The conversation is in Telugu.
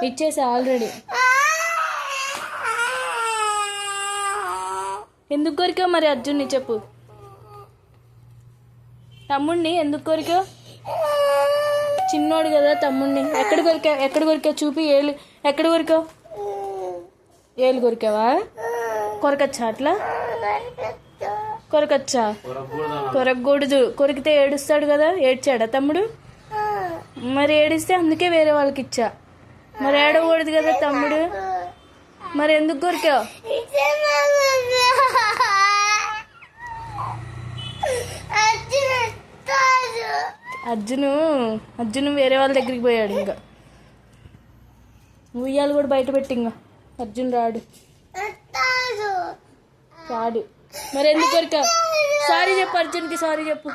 ఇచ్చేసా ఆల్రెడీ. ఎందుకు కొరికావు మరి అర్జున్ని చెప్పు. తమ్ముడిని ఎందుకు కొరికావు? చిన్నోడు కదా తమ్ముడిని. ఎక్కడ కొరికావు చూపి. ఏళ్ళు ఎక్కడ కొరికావు? ఏళ్ళు కొరికావా? కొరకచ్చా అట్లా? కొరకచ్చా? కొరకకూడదు. కొరికితే ఏడుస్తాడు కదా. ఏడ్చాడా తమ్ముడు? మరి ఏడిస్తే అందుకే వేరే వాళ్ళకి ఇచ్చా. మరి ఏడకూడదు కదా తమ్ముడు. మరి ఎందుకు కొరికావు? అర్జును వేరే వాళ్ళ దగ్గరికి పోయాడు. ఇంకా ఉయ్యాలు కూడా బయట పెట్టి. ఇంకా అర్జున్ రాడు. మరి ఎందుకు కొరికావు? సారీ చెప్పు అర్జున్కి. సారీ చెప్పు.